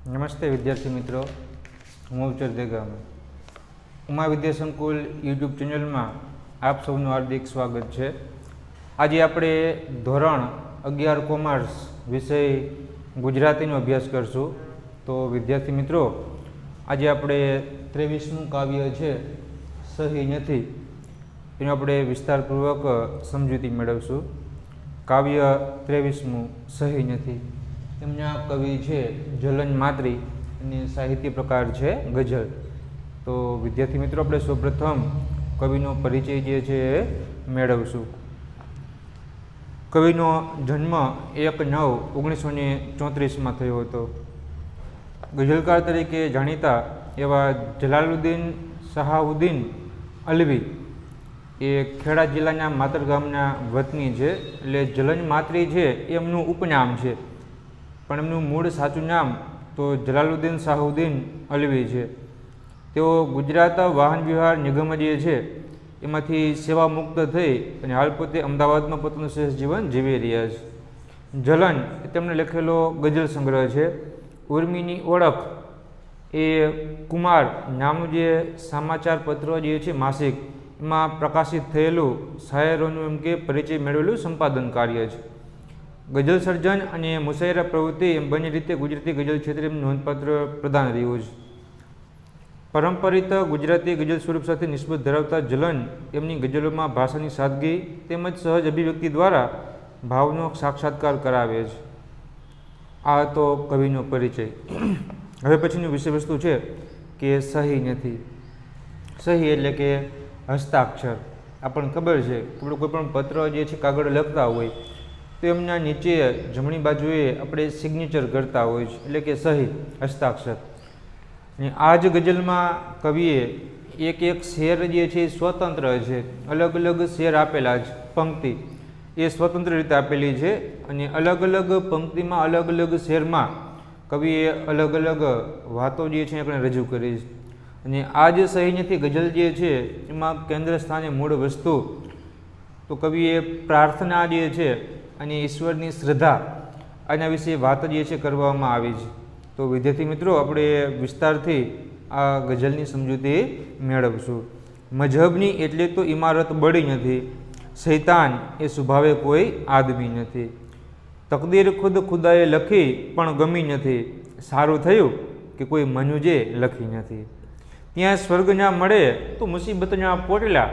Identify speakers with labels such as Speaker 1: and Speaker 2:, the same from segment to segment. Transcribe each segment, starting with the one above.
Speaker 1: नमस्ते विद्यार्थी मित्रों, हूँ अवचर देगाम उमा विद्या संकुल यूट्यूब चेनल में आप सबनु हार्दिक स्वागत है। आज आपणे धोरण 11 कॉमर्स विषय गुजराती अभ्यास करशू। तो विद्यार्थी मित्रों, आज आपणे 23मु काव्य है सही नहीं एनु आपणे विस्तारपूर्वक समजूती मेळवशुं। काव्य 23मु सही नहीं। एमना कवि है झलन मात्री અને સાહિત્ય પ્રકાર છે ગઝલ। તો વિદ્યાર્થી મિત્રો, આપણે સૌપ્રથમ કવિનો પરિચય જે છે એ મેળવશું। કવિનો જન્મ 1/9/1934 થયો હતો। ગઝલકાર તરીકે જાણીતા એવા જલાલુદ્દીન શહાબુદ્દીન અલવી એ ખેડા જિલ્લાના માતર ગામના વતની છે। એટલે જલન માત્રી છે એમનું ઉપનામ છે, પણ એમનું મૂળ સાચું નામ તો જલાલુદ્દીન શાહુદ્દીન અલવી છે। તેઓ ગુજરાત વાહન વ્યવહાર નિગમ જે છે એમાંથી સેવા મુક્ત થઈ અને હાલ પોતે અમદાવાદમાં પોતાનું શ્રેષ્ઠ જીવન જીવી રહ્યા છે। જલન એ તેમણે લખેલો ગઝલ સંગ્રહ છે। ઉર્મિની ઓળખ એ કુમાર નામનું જે સમાચાર પત્ર જે છે માસિક, એમાં પ્રકાશિત થયેલું શાયરોનું એમ કે પરિચય મેળવેલું સંપાદન કાર્ય છે। ગઝલ સર્જન અને મુશાયરા પ્રવૃત્તિ એમ બંને રીતે ગુજરાતી ગઝલ ક્ષેત્રે નોંધપાત્ર પ્રદાન રહ્યું છે। પરંપરિત ગુજરાતી ગઝલ સ્વરૂપ સાથે નિસ્બત ધરાવતા જલન એમની ગઝલોમાં ભાષાની સાદગી તેમજ સહજ અભિવ્યક્તિ દ્વારા ભાવનો સાક્ષાત્કાર કરાવે છે। આ તો કવિનો પરિચય। હવે પછીની વિષય વસ્તુ છે કે સહી નથી। સહી એટલે કે હસ્તાક્ષર। આપણને ખબર છે કે કોઈ પણ પત્ર જે છે કાગળ લખતા હોય તો એમના નીચે જમણી બાજુએ આપણે સિગ્નેચર કરતા હોય છે, એટલે કે સહી, હસ્તાક્ષર। અને આ જ ગઝલમાં કવિએ એક એક શેર જે છે એ સ્વતંત્ર છે, અલગ અલગ શેર આપેલા છે, પંક્તિ એ સ્વતંત્ર રીતે આપેલી છે અને અલગ અલગ પંક્તિમાં અલગ અલગ શેરમાં કવિએ અલગ અલગ વાતો જે છે આપણે રજૂ કરી છે। અને આ જે સહી નથી ગઝલ જે છે એમાં કેન્દ્ર સ્થાને મૂળ વસ્તુ તો કવિએ પ્રાર્થના જે છે અને ઈશ્વરની શ્રદ્ધા આના વિશે વાત જે છે કરવામાં આવી છે। તો વિદ્યાર્થી મિત્રો, આપણે વિસ્તારથી આ ગઝલની સમજૂતી મેળવશું। મઝહબની એટલે તો ઇમારત બળી નથી, શૈતાન એ સ્વભાવે કોઈ આદમી નથી, તકદીર ખુદ ખુદાએ લખી પણ ગમી નથી, સારું થયું કે કોઈ મનુજે લખી નથી, ત્યાં સ્વર્ગ ના મળે તો મુસીબતના પોટલા,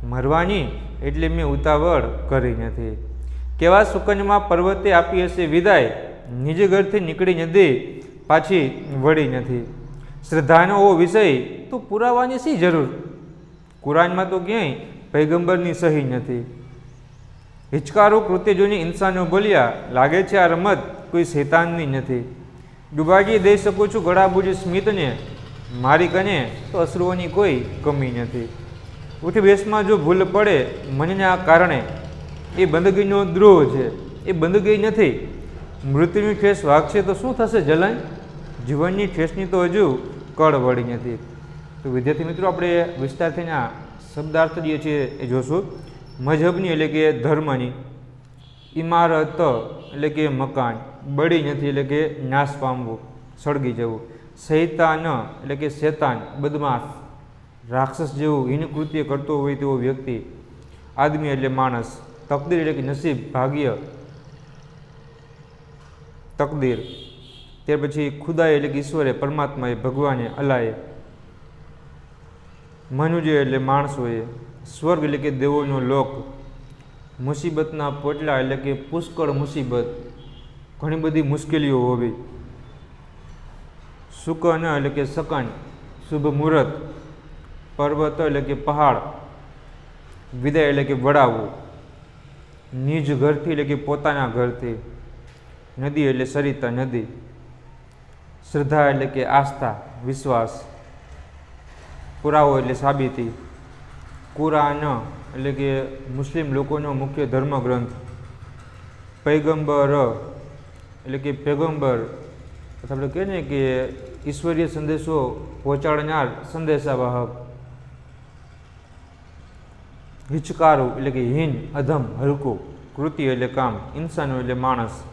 Speaker 1: મરવાની એટલે મેં ઉતાવળ કરી નથી, કેવા સુકન્યમાં પર્વતે આપી હશે વિદાય, નિજ ઘરથી નીકળી નદી પાછી વળી નથી, શ્રદ્ધાનો ઓ વિષય તો પુરાવાની શી જરૂર, કુરાનમાં તો ક્યાંય પૈગંબરની સહી નથી, હિચકારો કૃત્ય જોઈને ઇન્સાનો બોલ્યા, લાગે છે આ રમત કોઈ શૈતાનની નથી, ડુબાડી દઈ શકું છું ગળાબુજ સ્મિતને, મારી કને તો અશ્રુઓની કોઈ કમી નથી, ઉઠી બેસમાં જો ભૂલ પડે મનના કારણે, એ બંદગીનો દ્રોહ છે, એ બંદગી નથી, મૃત્યુની ઠેસ વાગશે તો શું થશે જલન, જીવનની ઠેસની તો હજુ કળ વળી નથી। તો વિદ્યાર્થી મિત્રો, આપણે વિસ્તારથીના શબ્દાર્થ જે છે એ જોશું। મઝહબની એટલે કે ધર્મની, ઇમારત એટલે કે મકાન, બળી નથી એટલે કે નાશ પામવું, સળગી જવું, શૈતાન એટલે કે શેતાન, બદમાશ, રાક્ષસ જેવું હીન કૃત્ય કરતો હોય તેવો વ્યક્તિ, આદમી એટલે માણસ, તકદીર એટલે કે નસીબ, ભાગ્ય, તકદીર। ત્યાર પછી ખુદાએ એટલે કે ઈશ્વરે, પરમાત્માએ, ભગવાને, અલ્લાહે, મનુજે એટલે માણસોએ, સ્વર્ગ એટલે કે દેવોનો લોક, મુસીબતના પોટલા એટલે કે પુષ્કળ મુસીબત, ઘણી બધી મુશ્કેલીઓ હોવી, સુકન એટલે કે શકન, શુભ મુહૂર્ત, પર્વત એટલે કે પહાડ, વિદાય એટલે કે વડાવવું, નિજ ઘરથી એટલે કે પોતાના ઘરથી, નદી એટલે સરિતા નદી, શ્રદ્ધા એટલે કે આસ્થા, વિશ્વાસ, પુરાવો એટલે સાબિતી, કુરાન એટલે કે મુસ્લિમ લોકોનો મુખ્ય ધર્મ ગ્રંથ, પૈગંબર એટલે કે પેગંબર, અથવા આપણે કહીએ ને કે ઈશ્વરીય સંદેશો પહોંચાડનાર સંદેશાવાહક, હિચકારું એટલે કે હીન, અધમ, હલકું, કૃત્ય એટલે કામ, ઇન્સાનો એટલે માણસ,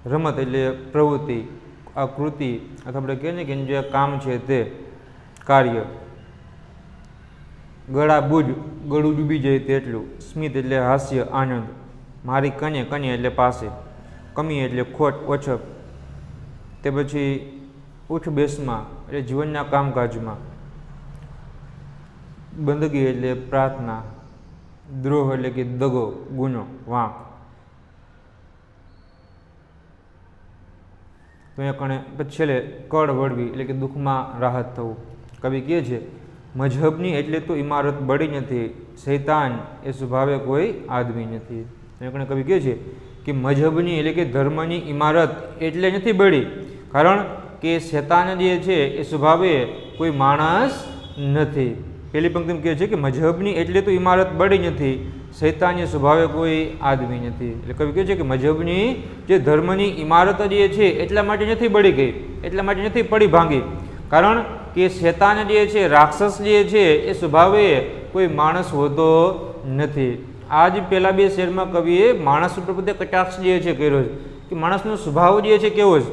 Speaker 1: રમત એટલે પ્રવૃત્તિ, આ કૃતિ અથવા આપણે કહીએ ને કે જે કામ છે તે કાર્ય. ગળા બુજ, ગળું ડૂબી જાય તેટલું. સ્મિત એટલે હાસ્ય, આનંદ. મારી કને, કને એટલે પાસે. કમી એટલે ખોટ, ઓછપ. તે પછી ઉઠ બેસમાં એટલે જીવનના કામકાજમાં. બંદગી એટલે પ્રાર્થના. દ્રોહ એટલે કે દગો, ગુનો, વાંક. તો અહીંયા કણે પછી છેલ્લે કળ વળવી એટલે કે દુઃખમાં રાહત થવું. કવિ કહે છે મજહબની એટલે તો ઇમારત બળી નથી, શૈતાન એ સ્વભાવે કોઈ આદમી નથી. અહીંયા કણે કવિ કહે છે કે મજહબની એટલે કે ધર્મની ઇમારત એટલે નથી બળી, કારણ કે શૈતાન જે છે એ સ્વભાવે કોઈ માણસ નથી. પહેલી પંક્તિમાં કહે છે કે મજહબની એટલે તો ઇમારત બળી નથી, શૈતાન એ સ્વભાવે કોઈ આદમી નથી. એટલે કવિ કહે છે કે મજહબની જે ધર્મની ઇમારત જે છે એટલા માટે નથી બળી ગઈ, એટલા માટે નથી પડી ભાંગી, કારણ કે શૈતાન જે છે, રાક્ષસ જે છે એ સ્વભાવે કોઈ માણસ હોતો નથી. આ જ પહેલાં બે શેરમાં કવિએ માણસ ઉપર પોતે કટાક્ષ જે છે કર્યો છે કે માણસનો સ્વભાવ જે છે કેવો છે,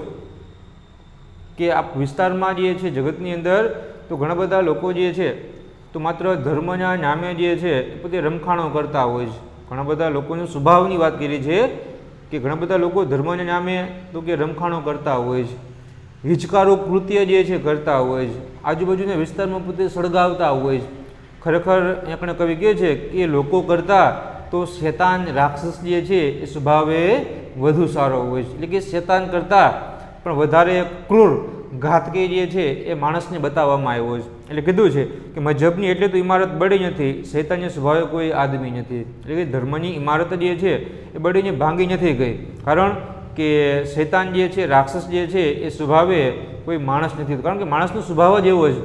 Speaker 1: કે આ વિસ્તારમાં જે છે જગતની અંદર તો ઘણા બધા લોકો જે છે તો માત્ર ધર્મના નામે જે છે એ પોતે રમખાણો કરતા હોય છે. ઘણા બધા લોકોનો સ્વભાવની વાત કરી છે કે ઘણા બધા લોકો ધર્મના નામે તો કે રમખાણો કરતા હોય છે, હિચકારો કૃત્ય જે છે કરતા હોય છે, આજુબાજુના વિસ્તારમાં પોતે સળગાવતા હોય છે. ખરેખર આપણે કવિ કહે છે કે લોકો કરતાં તો શૈતાન રાક્ષસ જે છે એ સ્વભાવે વધુ સારો હોય છે. એટલે કે શૈતાન કરતાં પણ વધારે ક્રૂર, ઘાતકી જે છે એ માણસને બતાવવામાં આવ્યો છે. એટલે કીધું છે કે મજહબની એટલે તો ઇમારત બળી નથી, શૈતાનના સ્વભાવે કોઈ આદમી નથી. એટલે કે ધર્મની ઇમારત જે છે એ બળીને ભાંગી નથી ગઈ, કારણ કે શૈતાન જે છે, રાક્ષસ જે છે એ સ્વભાવે કોઈ માણસ નથી. કારણ કે માણસનો સ્વભાવ જ એવો છે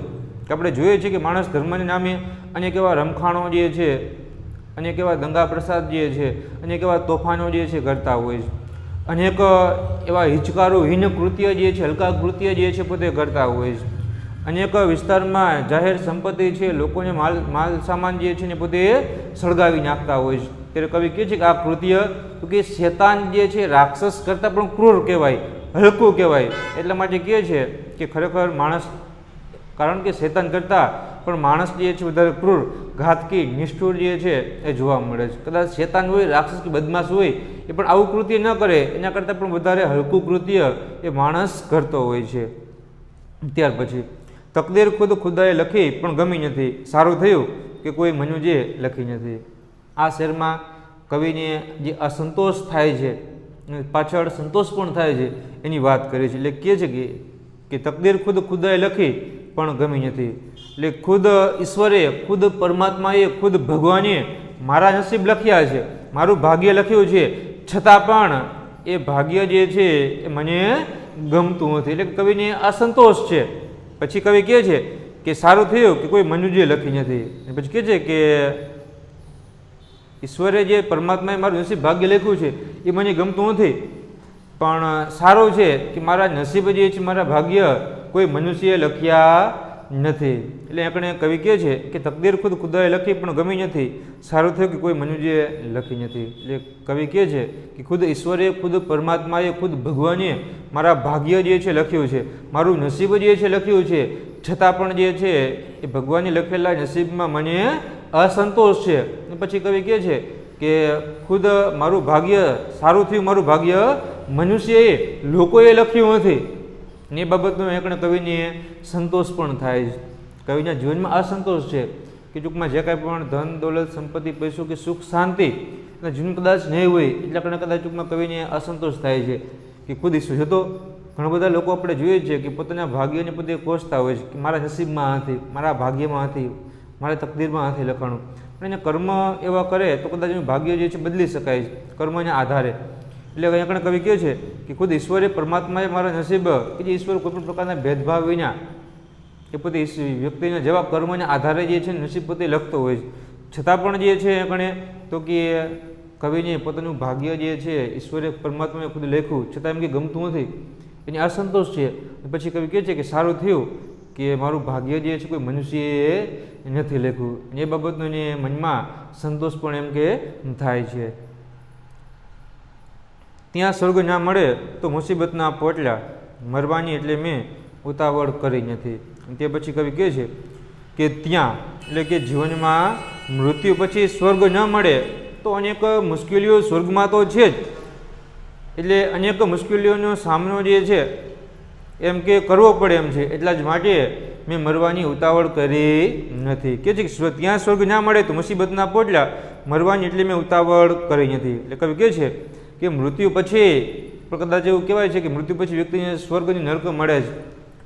Speaker 1: કે આપણે જોઈએ છીએ કે માણસ ધર્મના નામે અનેક એવા રમખાણો જે છે, અનેક એવા દંગા પ્રસાદ જે છે, અનેક એવા તોફાનો જે છે કરતા હોય છે, અનેક એવા હિચકારો, હીન કૃત્ય જે છે, હલકા કૃત્ય જે છે પોતે કરતા હોય છે. અનેક વિસ્તારમાં જાહેર સંપત્તિ છે, લોકોને માલ સામાન જે છે ને પોતે સળગાવી નાખતા હોય છે. ત્યારે કવિ કહે છે કે આ કૃત્ય તો કે શૈતાન જે છે રાક્ષસ કરતાં પણ ક્રૂર કહેવાય, હલકું કહેવાય. એટલા માટે કહે છે કે ખરેખર માણસ, કારણ કે શૈતાન કરતાં પણ માણસ જે છે વધારે ક્રૂર, ઘાતકી, નિષ્ઠુર જે છે એ જોવા મળે છે. કદાચ શૈતાન હોય, રાક્ષસ કે બદમાશ હોય એ પણ આવું કૃત્ય ન કરે, એના કરતાં પણ વધારે હલકું કૃત્ય એ માણસ કરતો હોય છે. ત્યાર પછી તકદીર ખુદ ખુદાએ લખી પણ ગમી નથી, સારું થયું કે કોઈ મનુજે લખી નથી. આ શેરમાં કવિને જે અસંતોષ થાય છે, પાછળ સંતોષ પણ થાય છે એની વાત કરી છે. એટલે કહે છે કે તકદીર ખુદ ખુદાએ લખી પણ ગમી નથી. એટલે ખુદ ઈશ્વરે, ખુદ પરમાત્માએ, ખુદ ભગવાને મારા નસીબ લખ્યા છે, મારું ભાગ્ય લખ્યું છે, છતાં પણ એ ભાગ્ય જે છે એ મને ગમતું નથી. એટલે કવિને અસંતોષ છે. પછી કવિ કહે છે કે સારું થયું કે કોઈ મનુજે લખી નથી. પછી કહે છે કે ઈશ્વરે જે પરમાત્માએ મારું નસીબ ભાગ્ય લખ્યું છે એ મને ગમતું નથી, પણ સારું છે કે મારા નસીબ જે છે, મારા ભાગ્ય કોઈ મનુષ્યએ લખ્યા નથી. એટલે આપણે કવિ કહે છે કે તકદીર ખુદ ખુદાએ લખી પણ ગમી નથી, સારું થયું કે કોઈ મનુષ્યએ લખી નથી. એટલે કવિ કહે છે કે ખુદ ઈશ્વરે, ખુદ પરમાત્માએ, ખુદ ભગવાને મારા ભાગ્ય જે છે લખ્યું છે, મારું નસીબ જે છે લખ્યું છે, છતાં પણ જે છે એ ભગવાને લખેલા નસીબમાં મને અસંતોષ છે. પછી કવિ કહે છે કે ખુદ મારું ભાગ્ય, સારું થયું મારું ભાગ્ય મનુષ્યએ, લોકોએ લખ્યું નથી. એ બાબતનો એકને કવિને સંતોષ પણ થાય છે. કવિના જીવનમાં અસંતોષ છે કે ટૂંકમાં જે કાંઈ પણ ધન, દોલત, સંપત્તિ, પૈસો કે સુખ, શાંતિ એના જીવન કદાચ નહીં હોય, એટલે આપણે કદાચ ટૂંકમાં કવિને અસંતોષ થાય છે કે ખુદ ઈશ્વર તો ઘણા બધા લોકો આપણે જોઈએ છીએ કે પોતાના ભાગ્યને પોતે કોસતા હોય છે કે મારા નસીબમાં નથી, મારા ભાગ્યમાં નથી, મારા તકદીરમાં નથી લખાણું. પણ એને કર્મ એવા કરે તો કદાચ એનું ભાગ્ય જે છે બદલી શકાય છે કર્મના આધારે. એટલે અહીંયા કવિ કહે છે કે ખુદ ઈશ્વરે, પરમાત્માએ મારા નસીબ, કે જે ઈશ્વર કોઈપણ પ્રકારના ભેદભાવ વિના એ પોતે વ્યક્તિના જેવા કર્મના આધારે જે છે નસીબ પોતે લખતો હોય છે, છતાં પણ જે છે આપણે તો કે કવિને પોતાનું ભાગ્ય જે છે ઈશ્વરે, પરમાત્માએ ખુદ લખ્યું, છતાં એમ કે ગમતું નથી, એની અસંતોષ છે. પછી કવિ કહે છે કે સારું થયું કે મારું ભાગ્ય જે છે કોઈ મનુષ્યએ નથી લખ્યું. એ બાબતનો એને મનમાં સંતોષ પણ એમ કે થાય છે. ત્યાં સ્વર્ગ ના મળે તો મુસીબતના પોટલા, મરવાની એટલે મેં ઉતાવળ કરી નથી. તે પછી કવિ કહે છે કે ત્યાં એટલે કે જીવનમાં મૃત્યુ પછી સ્વર્ગ ન મળે તો અનેક મુશ્કેલીઓ સ્વર્ગમાં તો છે જ, એટલે અનેક મુશ્કેલીઓનો સામનો જે છે એમ કે કરવો પડે એમ છે. એટલા જ માટે મેં મરવાની ઉતાવળ કરી નથી. કે છે ત્યાં સ્વર્ગ ના મળે તો મુસીબત ના પહોંચ્યા, મરવાની એટલે મેં ઉતાવળ કરી નથી. એટલે કવિ કહે છે કે મૃત્યુ પછી પણ કદાચ એવું કહેવાય છે કે મૃત્યુ પછી વ્યક્તિને સ્વર્ગની નરક મળે છે.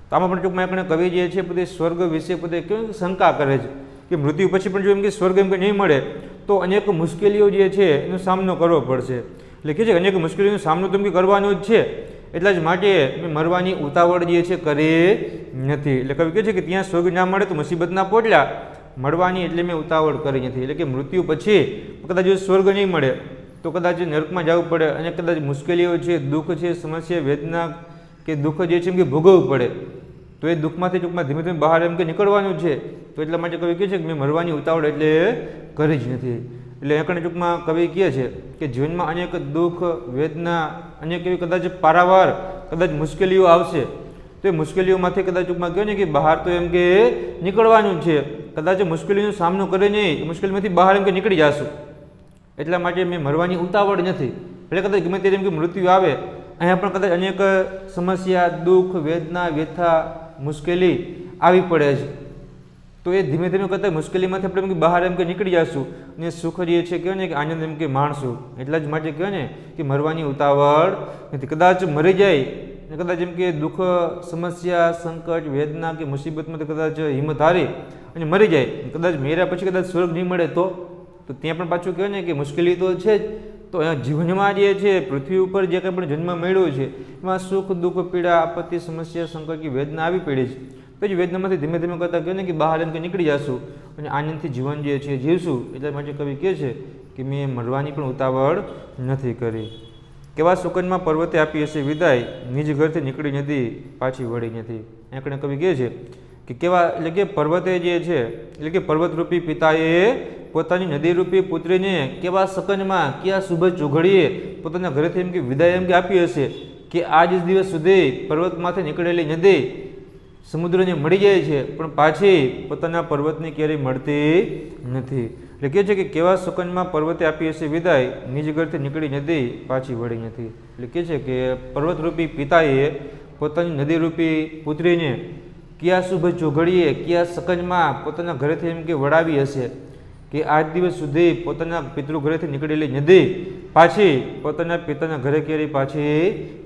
Speaker 1: તો આમાં પણ ટૂંકમાં આપણે કવિ જે છે પોતે સ્વર્ગ વિશે પોતે કેવી શંકા કરે છે કે મૃત્યુ પછી પણ જો એમ કે સ્વર્ગ એમ કે નહીં મળે તો અનેક મુશ્કેલીઓ જે છે એનો સામનો કરવો પડશે. એટલે કે છે અનેક મુશ્કેલીઓનો સામનો તો એમ કે કરવાનો જ છે, એટલા જ માટે મેં મરવાની ઉતાવળ જે છે કરી નથી. એટલે કવિ કહે છે કે ત્યાં સ્વર્ગ ના મળે તો મુસીબત ના પહોંચ્યા, મળવાની એટલે મેં ઉતાવળ કરી નથી. એટલે કે મૃત્યુ પછી કદાચ જો સ્વર્ગ નહીં મળે તો કદાચ નરકમાં જવું પડે અને કદાચ મુશ્કેલીઓ છે, દુઃખ છે, સમસ્યા, વેદના કે દુઃખ જે છે એમ કે ભોગવવું પડે. તો એ દુઃખમાંથી ટૂંકમાં ધીમે ધીમે બહાર એમ કે નીકળવાનું છે. તો એટલા માટે કવિ કહે છે કે મેં મરવાની ઉતાવળ એટલે કરી જ નથી. એટલે એકને ટૂંકમાં કવિ કહે છે કે જીવનમાં અનેક દુઃખ, વેદના, અનેક એવી કદાચ પારાવાર કદાચ મુશ્કેલીઓ આવશે, તો એ મુશ્કેલીઓમાંથી કદાચ ટૂંકમાં કહે ને કે બહાર તો એમ કે નીકળવાનું જ છે. કદાચ મુશ્કેલીનો સામનો કરે નહીં, મુશ્કેલીમાંથી બહાર એમ કે નીકળી જશું. એટલા માટે મેં મરવાની ઉતાવળ નથી. એટલે કદાચ ગમે ત્યારે એમ કે મૃત્યુ આવે, અહીંયા પણ કદાચ અનેક સમસ્યા, દુઃખ, વેદના, વ્યથા, મુશ્કેલી આવી પડે છે, તો એ ધીમે ધીમે કરતા મુશ્કેલીમાંથી આપણે એમ કે બહાર એમ કે નીકળી જશું અને સુખ જે છે કહેવાય ને કે આનંદ એમ કે માણશું. એટલા જ માટે કહેવાય ને કે મરવાની ઉતાવળ નથી. કદાચ મરી જાય ને કદાચ એમ કે દુઃખ, સમસ્યા, સંકટ, વેદના કે મુસીબતમાં કદાચ હિંમત હારી અને મરી જાય, કદાચ મેર્યા પછી કદાચ સ્વર્ગ નહીં મળે તો ત્યાં પણ પાછું કહેવાય ને કે મુશ્કેલી તો છે જ. તો જીવનમાં જે છે પૃથ્વી ઉપર જે કંઈ પણ જન્મ મળ્યો છે એમાં સુખ, દુઃખ, પીડા, આપત્તિ, સમસ્યા, સંકટ કે વેદના આવી પડી છે. પછી વેદનામાંથી ધીમે ધીમે કરતાં કહે ને કે બહાર એમ કે નીકળી જશું અને આનંદથી જીવન જે છે જીવશું. એટલા માટે કવિ કહે છે કે મેં મરવાની પણ ઉતાવળ નથી કરી. કેવા સુકનમાં પર્વતે આપી હશે વિદાય, નિજ ઘરથી નીકળી નથી, પાછી વળી નથી. આપણે કવિ કહે છે કે કેવા એટલે કે પર્વતે જે છે એટલે કે પર્વતરૂપી પિતાએ પોતાની નદીરૂપી પુત્રીને કેવા સકનમાં કયા શુભ ચોઘડીએ પોતાના ઘરેથી એમ કે વિદાય એમ કે આપી હશે કે આજ દિવસ સુધી પર્વતમાંથી નીકળેલી નદી સમુદ્રને મળી જાય છે પણ પાછી પોતાના પર્વતને ક્યારેય મળતી નથી. એટલે કહે છે કે કેવા સુકનમાં પર્વતે આપી હશે વિદાય, નિજ ઘરથી નીકળી નદી, પાછી વળી નથી. એટલે કહે છે કે પર્વતરૂપી પિતાએ પોતાની નદીરૂપી પુત્રીને કયા શુભ ચોઘડીએ કયા સકનમાં પોતાના ઘરેથી એમ કે વળાવી હશે કે આજ દિવસ સુધી પોતાના પિતૃ ઘરેથી નીકળેલી નદી પાછી પોતાના પિતાના ઘરે ક્યારેય પાછી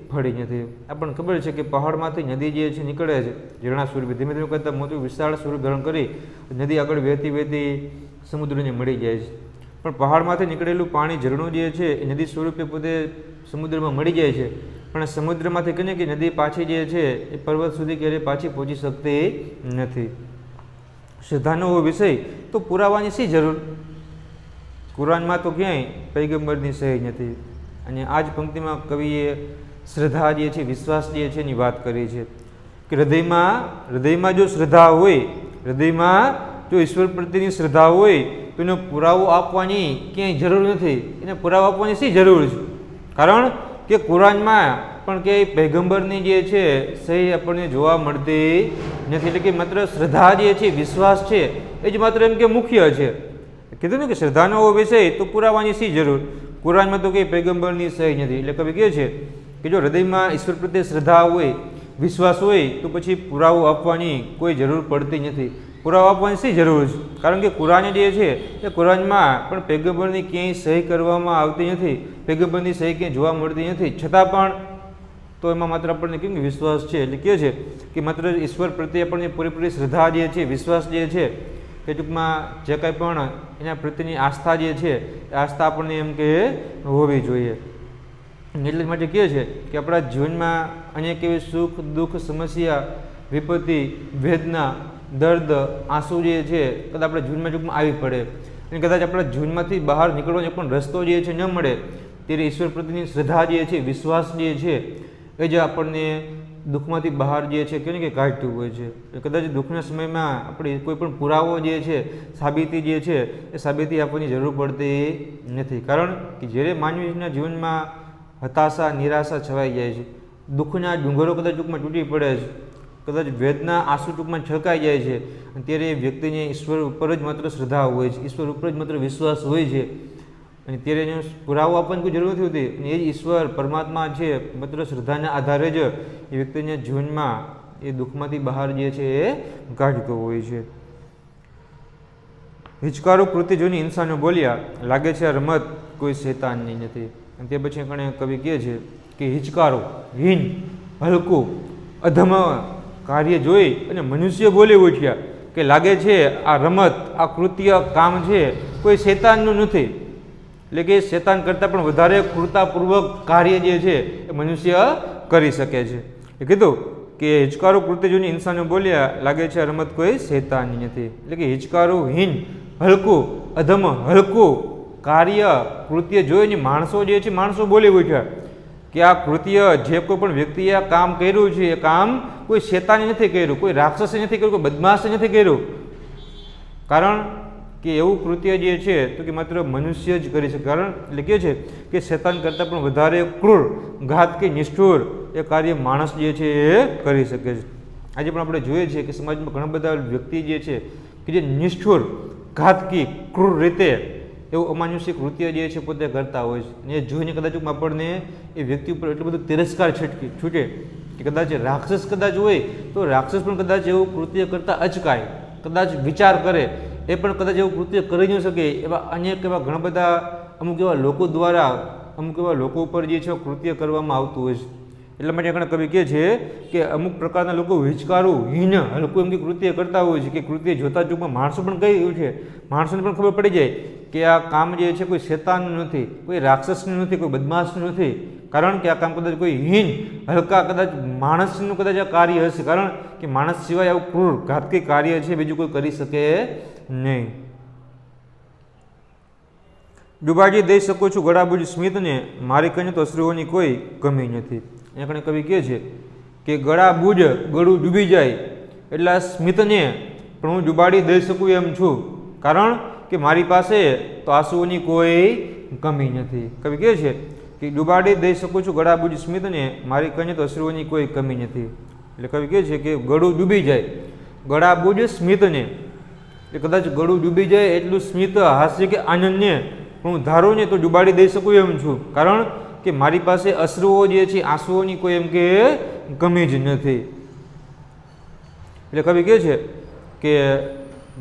Speaker 1: ફળી નથી. આપણને ખબર છે કે પહાડમાંથી નદી જે છે નીકળે છે ઝરણા સ્વરૂપે, ધીમે ધીમે કરતાં મોટું વિશાળ સ્વરૂપ ધારણ કરી નદી આગળ વહેતી વહેતી સમુદ્રને મળી જાય છે. પણ પહાડમાંથી નીકળેલું પાણી ઝરણું જે છે એ નદી સ્વરૂપે પોતે સમુદ્રમાં મળી જાય છે, પણ સમુદ્રમાંથી કહીને કે નદી પાછી જે છે એ પર્વત સુધી ક્યારેય પાછી પહોંચી શકતી નથી. શ્રદ્ધાનો વિષય તો પુરાવાની શી જરૂર? કુરાનમાં તો ક્યાંય પૈગંબરની સહી નથી. અને આ જ પંક્તિમાં કવિએ શ્રદ્ધા જે છે, વિશ્વાસ જે છે એની વાત કરી છે કે હૃદયમાં જો શ્રદ્ધા હોય, હૃદયમાં જો ઈશ્વર પ્રત્યેની શ્રદ્ધા હોય તો એનો પુરાવો આપવાની ક્યાંય જરૂર નથી. એને પુરાવો આપવાની શી જરૂર છે? કારણ કે કુરાનમાં પણ કે પૈગંબરની જે છે સહી આપણને જોવા મળતી નથી. એટલે કે માત્ર શ્રદ્ધા જે છે, વિશ્વાસ છે એ જ માત્ર એમ કે મુખ્ય છે. કીધું ને કે શ્રદ્ધાનો વિષય તો પુરાવાની શી જરૂર? કુરાનમાં તો કંઈ પૈગંબરની સહી નથી. એટલે કવિ કહે છે કે જો હૃદયમાં ઈશ્વર પ્રત્યે શ્રદ્ધા હોય, વિશ્વાસ હોય તો પછી પુરાવો આપવાની કોઈ જરૂર પડતી નથી. પુરાવો આપવાની શી જરૂર છે? કારણ કે કુરાન જે છે એ કુરાનમાં પણ પૈગંબરની ક્યાંય સહી કરવામાં આવતી નથી, પૈગંબરની સહી ક્યાંય જોવા મળતી નથી. છતાં પણ તો એમાં માત્ર આપણને કેમ વિશ્વાસ છે. એટલે કહે છે કે માત્ર ઈશ્વર પ્રત્યે આપણને પૂરેપૂરી શ્રદ્ધા જે છે, વિશ્વાસ જે છે કે ટૂંકમાં જે કાંઈ પણ એના પ્રત્યેની આસ્થા જે છે એ આસ્થા આપણને એમ કે હોવી જોઈએ. એટલે જ માટે કહે છે કે આપણા જીવનમાં અનેક એવી સુખ, દુઃખ, સમસ્યા, વિપત્તિ, વેદના, દર્દ, આંસુ જે છે કદાચ આપણા જીવનમાં ટૂંકમાં આવી પડે અને કદાચ આપણા જીવનમાંથી બહાર નીકળવાનો પણ રસ્તો જે છે ન મળે ત્યારે ઈશ્વર પ્રત્યેની શ્રદ્ધા જે છે, વિશ્વાસ જે છે એ જ આપણને દુઃખમાંથી બહાર જે છે કે કાઢતું હોય છે. કદાચ દુઃખના સમયમાં આપણે કોઈ પણ પુરાવો જે છે, સાબિતી જે છે એ સાબિતી આપવાની જરૂર પડતી નથી. કારણ કે જ્યારે માનવીના જીવનમાં હતાશા, નિરાશા છવાઈ જાય છે, દુઃખના ડુંગરો કદાચ ટૂંકમાં તૂટી પડે છે, કદાચ વેદના આંસુ ટૂંકમાં છલકાઈ જાય છે, અને ત્યારે એ વ્યક્તિને ઈશ્વર ઉપર જ માત્ર શ્રદ્ધા હોય છે, ઈશ્વર ઉપર જ માત્ર વિશ્વાસ હોય છે, અને ત્યારે એને પુરાવો આપવાની કોઈ જરૂર નથી હોતી, અને એ જ ઈશ્વર પરમાત્મા છે માત્ર શ્રદ્ધાના આધારે જ એ વ્યક્તિના જીવનમાં એ દુઃખમાંથી બહાર જે છે એ કાઢતો હોય છે. હિચકારો કૃત્ય જોઈને ઇન્સાનો બોલ્યા, લાગે છે આ રમત કોઈ શૈતાનની નથી. અને તે પછી ઘણે કવિ કહે છે કે હિચકારો, હીન, હલકું, અધમ કાર્ય જોઈ અને મનુષ્ય બોલી ઉઠ્યા કે લાગે છે આ રમત, આ કૃત્ય, કામ છે કોઈ શૈતાનનું નથી. એટલે કે શૈતાન કરતાં પણ વધારે ક્રૂરતાપૂર્વક કાર્ય જે છે એ મનુષ્ય કરી શકે છે. એ કીધું કે હિચકારો કૃત્ય જોઈને ઇન્સાનો બોલ્યા, લાગે છે આ રમત કોઈ શૈતાનની નથી. એટલે કે હિચકારો, હીન, હલકું, અધમ, હલકું કાર્ય, કૃત્ય જોઈને માણસો જે છે માણસો બોલી ઉઠ્યા કે આ કૃત્ય જે કોઈ પણ વ્યક્તિએ આ કામ કર્યું છે એ કામ કોઈ શૈતાને નથી કર્યું, કોઈ રાક્ષસે નથી કર્યું, કોઈ બદમાશે નથી કર્યું. કારણ કે એવું કૃત્ય જે છે તો કે માત્ર મનુષ્ય જ કરી શકે. કારણ એટલે કે છે કે શૈતાન કરતાં પણ વધારે ક્રૂર, ઘાતકી, નિષ્ઠુર એ કાર્ય માણસ જે છે એ કરી શકે છે. આજે પણ આપણે જોઈએ છીએ કે સમાજમાં ઘણા બધા વ્યક્તિ જે છે કે જે નિષ્ઠુર, ઘાતકી, ક્રૂર રીતે એવું અમાનુષિક કૃત્ય જે છે પોતે કરતા હોય છે. અને એ જોઈને કદાચ આપણને એ વ્યક્તિ ઉપર એટલું બધું તિરસ્કાર છૂટે કે કદાચ રાક્ષસ કદાચ હોય તો રાક્ષસ પણ કદાચ એવું કૃત્ય કરતાં અચકાય, કદાચ વિચાર કરે, એ પણ કદાચ એવું કૃત્ય કરી ન શકે. એવા અનેક એવા ઘણા બધા અમુક એવા લોકો દ્વારા અમુક એવા લોકો ઉપર જે છે કૃત્ય કરવામાં આવતું હોય છે. એટલા માટે ઘણા કવિ કહે છે કે અમુક પ્રકારના લોકો હિચકારું, હીન, હલકું એમ કે કૃત્ય કરતા હોય છે કે કૃત્ય જોતા ટૂંકમાં માણસો પણ કહ્યું છે, માણસોને પણ ખબર પડી જાય કે આ કામ જે છે કોઈ શૈતાનનું નથી, કોઈ રાક્ષસનું નથી, કોઈ બદમાશનું નથી. કારણ કે આ કામ કદાચ કોઈ હીન, હલકા કદાચ માણસનું કદાચ આ કાર્ય હશે. કારણ કે માણસ સિવાય આવું ક્રૂર, ઘાતકી કાર્ય છે બીજું કોઈ કરી શકે નહીં. ડુબાડી દઈ શકું છું ગળાબુજ સ્મિતને, મારી કહીને તો અશ્રુઓની કોઈ કમી નથી. અહીંયા કવિ કહે છે કે ગળાબુજ, ગળું ડૂબી જાય એટલે સ્મિતને પણ હું ડુબાડી દઈ શકું એમ છું, કારણ કે મારી પાસે તો આંસુઓની કોઈ કમી નથી. કવિ કહે છે કે ડુબાડી દઈ શકું છું ગળાબુજ સ્મિતને, મારી કહીને તો અશ્રુઓની કોઈ કમી નથી. એટલે કવિ કહે છે કે ગળું ડૂબી જાય, ગળાબુજ સ્મિતને, એ કદાચ ગળું ડૂબી જાય એટલું સ્મિત, હાસ્ય કે આનંદને હું ધારું ને તો ડુબાડી દઈ શકું એમ છું, કારણ કે મારી પાસે અશ્રુઓ જે છે, આંસુઓની કોઈ એમ કે કમી જ નથી. એટલે કવિ કહે છે કે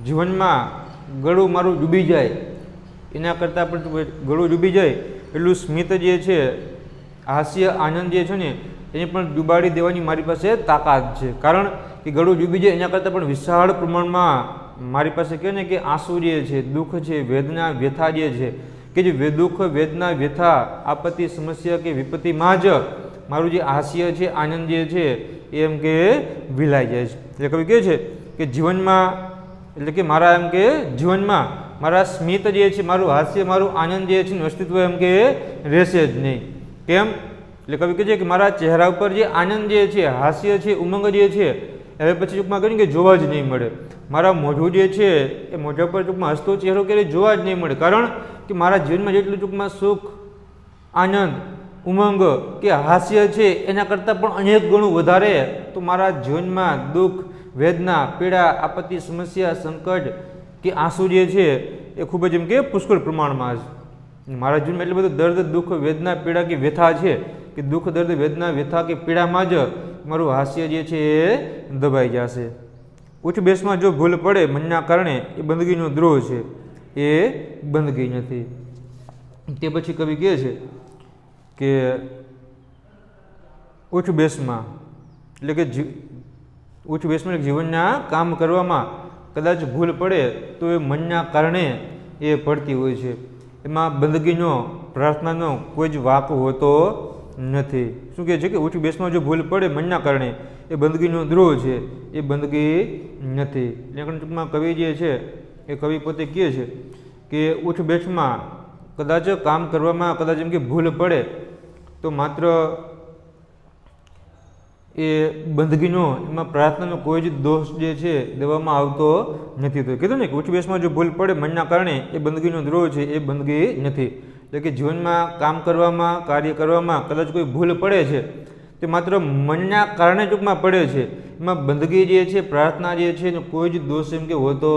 Speaker 1: જીવનમાં ગળું મારું ડૂબી જાય એના કરતાં પણ ગળું ડૂબી જાય એટલું સ્મિત જે છે, હાસ્ય, આનંદ જે છે ને એને પણ ડૂબાડી દેવાની મારી પાસે તાકાત છે. કારણ કે ગળું ડૂબી જાય એના કરતાં પણ વિશાળ પ્રમાણમાં મારી પાસે કહે ને કે આંસુ જે છે, દુઃખ છે, વેદના, વ્યથા જે છે કે જે દુઃખ, વેદના, વ્યથા, આપત્તિ, સમસ્યા કે વિપત્તિમાં જ મારું જે હાસ્ય છે, આનંદ જે છે એ એમ કે વિલાઈ જાય છે. એટલે કવિ કહે છે કે જીવનમાં એટલે કે મારા એમ કે જીવનમાં મારા સ્મિત જે છે, મારું હાસ્ય, મારું આનંદ જે છે અસ્તિત્વ એમ કે રહેશે જ નહીં. કેમ? એટલે કવિ કહે છે કે મારા ચહેરા ઉપર જે આનંદ જે છે, હાસ્ય છે, ઉમંગ જે છે હવે પછી ટૂંકમાં કરીને કે જોવા જ નહીં મળે. મારા મોઢું જે છે એ મોઢા પર ટૂંકમાં હસતો ચહેરો ક્યારેય જોવા જ નહીં મળે. કારણ કે મારા જીવનમાં જેટલું ટૂંકમાં સુખ, આનંદ, ઉમંગ કે હાસ્ય છે એના કરતાં પણ અનેક ગણું વધારે તો મારા જીવનમાં દુઃખ, વેદના, પીડા, આપત્તિ, સમસ્યા, સંકટ કે આંસુ જે છે એ ખૂબ જ એમ કે પુષ્કળ પ્રમાણમાં છે. મારા જીવનમાં એટલું બધું દર્દ, દુઃખ, વેદના, પીડા કે વ્યથા છે કે દુઃખ, દર્દ, વેદના, વ્યથા કે પીડામાં જ મારું હાસ્ય જે છે એ દબાઈ જશે. ઉઠ બેસમાં જો ભૂલ પડે મનના કારણે એ બંદગીનો દ્રોહ છે, એ બંદગી નથી. તે પછી કવિ કહે છે કે ઉઠ બેસમાં એટલે કે ઉઠ બેસમાં જીવનના કામ કરવામાં કદાચ ભૂલ પડે તો એ મનના કારણે એ પડતી હોય છે. એમાં બંદગીનો, પ્રાર્થનાનો કોઈ જ વાંક હોતો નથી. શું કહે છે કે ઉઠ બેસમાં જો ભૂલ પડે મનના કારણે એ બંદગીનો દ્રોહ છે, એ બંદગી નથી. એટલે ટૂંકમાં કવિ જે છે એ કવિ પોતે કહે છે કે ઉઠ બેઠમાં કદાચ કામ કરવામાં કદાચ એમ કે ભૂલ પડે તો માત્ર એ બંદગીનો, એમાં પ્રાર્થનાનો કોઈ જ દોષ જે છે દેવામાં આવતો નથી. તો કીધું ને કે ઉઠ બેસમાં જો ભૂલ પડે મનના કારણે એ બંદગીનો દ્રોહ છે, એ બંદગી નથી. એટલે કે જીવનમાં કામ કરવામાં, કાર્ય કરવામાં કદાચ કોઈ ભૂલ પડે છે તે માત્ર મનના કારણે ટૂંકમાં પડે છે. એમાં બંદગી જે છે, પ્રાર્થના જે છે એનો કોઈ જ દોષ એમ કે હોતો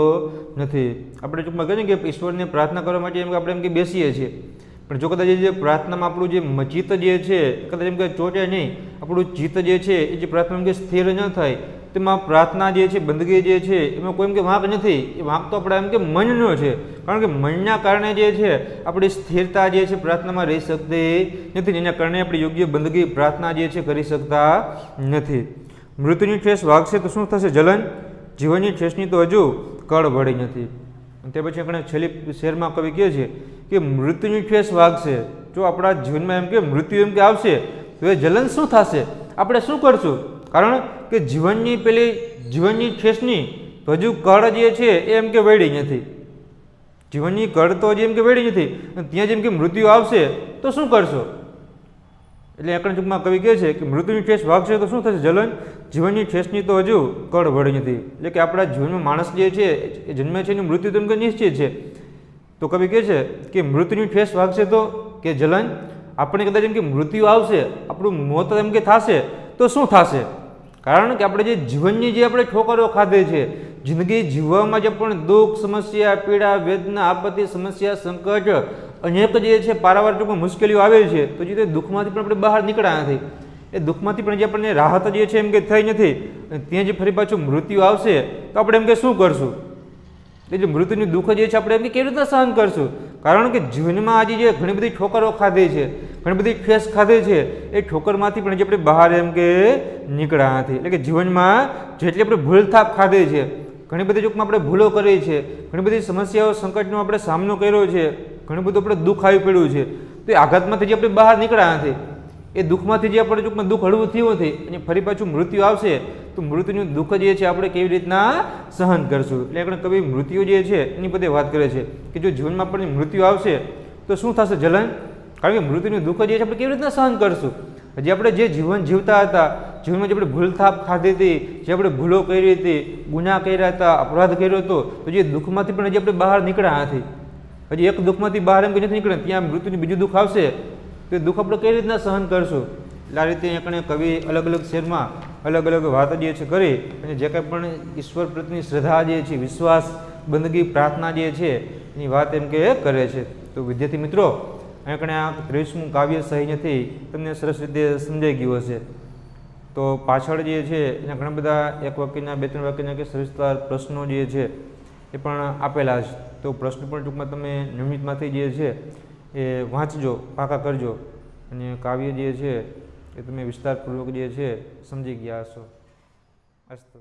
Speaker 1: નથી. આપણે ટૂંકમાં કહીએ કે ઈશ્વરને પ્રાર્થના કરવા માટે એમ કે આપણે એમ કે બેસીએ છીએ, પણ જો કદાચ જે પ્રાર્થનામાં આપણું જે ચિત્ત જે છે કદાચ એમ કે ચોટે નહીં, આપણું ચિત્ત જે છે એ જે પ્રાર્થના એમ કે સ્થિર ન થાય, તેમાં પ્રાર્થના જે છે, બંદગી જે છે એમાં કોઈ એમ કે વાંક નથી. એ વાંક તો આપણા એમ કે મનનો છે, કારણ કે મનના કારણે જે છે આપણી સ્થિરતા જે છે પ્રાર્થનામાં રહી શકતી નથી. એના કારણે આપણે યોગ્ય બંદગી પ્રાર્થના જે છે કરી શકતા નથી. મૃત્યુની ઠેસ વાગશે તો શું થશે? જલન. જીવનની ઠેસની તો હજુ કળ વળી નથી. તે પછી આપણે છેલ્લી શેરમાં કવિ કહે છે કે મૃત્યુની ઠેસ વાગશે. જો આપણા જીવનમાં એમ કે મૃત્યુ એમ કે આવશે તો એ જલન શું થશે? આપણે શું કરશું? કારણ કે જીવનની ઠેસની તો હજુ કળ જે છે એ એમ કે વળી નથી. જીવનની કળ તો હજી એમ કે વળી નથી, ત્યાં જેમ કે મૃત્યુ આવશે તો શું કરશો? એટલે આપણે ટૂંકમાં કવિ કહે છે કે મૃત્યુની ઠેસ વાગશે તો શું થશે? જલન. જીવનની ઠેસની તો હજુ કળ વળી નથી. એટલે કે આપણા જીવનમાં માણસ જે છે એ જન્મે છે એનું મૃત્યુ તો એમ કે નિશ્ચિત છે. તો કવિ કહે છે કે મૃત્યુની ઠેસ વાગશે તો કે જલન. આપણે કદાચ એમ કે મૃત્યુ આવશે, આપણું મોત એમ કે થશે તો શું થશે? કારણ કે આપણે જે જીવનની જે આપણે ઠોકરો ખાધે છે, જિંદગી જીવવામાં જે પણ દુઃખ, સમસ્યા, પીડા, વેદના, આપત્તિ, સમસ્યા, સંકટ અનેક જે છે પારાવાર ટૂંકમાં મુશ્કેલીઓ આવે છે, તો જે દુઃખમાંથી પણ આપણે બહાર નીકળ્યા નથી. એ દુઃખમાંથી પણ જે આપણને રાહત જે છે એમ કે થઈ નથી. ત્યાં જે ફરી પાછું મૃત્યુ આવશે તો આપણે એમ કે શું કરશું? એ જે મૃત્યુનું દુઃખ જે છે આપણે એમ કે કેવી રીતના સહન કરશું? કારણ કે જીવનમાં આજે જે ઘણી બધી ઠોકરો ખાધી છે, ઘણી બધી ઠેસ ખાધી છે, એ ઠોકરમાંથી પણ જે આપણે બહાર એમ કે નીકળ્યા નથી. એટલે કે જીવનમાં જેટલી આપણે ભૂલથાપ ખાધી છે, ઘણી બધી ટૂંકમાં આપણે ભૂલો કરી છે, ઘણી બધી સમસ્યાઓ, સંકટનો આપણે સામનો કર્યો છે, ઘણું બધું આપણે દુઃખ આવી પડ્યું છે, તો એ આઘાતમાંથી જે આપણે બહાર નીકળ્યા નથી, એ દુઃખમાંથી જે આપણે ટૂંકમાં દુઃખ હળવું થયું નથી, અને ફરી પાછું મૃત્યુ આવશે તો મૃત્યુનું દુઃખ જે છે આપણે કેવી રીતના સહન કરશું? એટલે આપણે કવિ મૃત્યુ જે છે એની બધી વાત કરે છે કે જો જીવનમાં આપણને મૃત્યુ આવશે તો શું થશે? જલન. કારણ કે મૃત્યુનું દુઃખ જે છે આપણે કેવી રીતના સહન કરશું? હજી આપણે જે જીવન જીવતા હતા, જીવનમાં જે આપણે ભૂલથાપ ખાધી હતી, જે આપણે ભૂલો કરી હતી, ગુનાહ કર્યા હતા, અપરાધ કર્યો હતો, તો જે દુઃખમાંથી પણ હજી આપણે બહાર નીકળ્યા નથી. હજી એક દુઃખમાંથી બહાર એમ કે નથી નીકળ્યા, ત્યાં મૃત્યુનું બીજું દુઃખ આવશે તો એ દુઃખ આપણે કઈ રીતના સહન કરશું? એટલે આ રીતે આપણે કવિ અલગ અલગ શેરમાં અલગ અલગ વાત જે છે કરી અને જે કંઈ પણ ઈશ્વર પ્રત્યેની શ્રદ્ધા જે છે, વિશ્વાસ, બંદગી, પ્રાર્થના જે છે એની વાત એમ કે કરે છે. તો વિદ્યાર્થી મિત્રો, આપણે આ 23મું કાવ્ય સહી નથી તમને સરસ રીતે સમજાઈ ગયું હશે. તો પાછળ જે છે એના ઘણા બધા એક વાક્યના, બે ત્રણ વાક્યના કે સવિસ્તાર પ્રશ્નો જે છે એ પણ આપેલા છે. તો પ્રશ્ન પણ ટૂંકમાં તમે નિયમિતમાંથી જે છે એ વાંચજો, પાકા કરજો, અને કાવ્ય જે છે એ તમે વિસ્તારપૂર્વક જે છે સમજી ગયા હશો. અસ્તુ.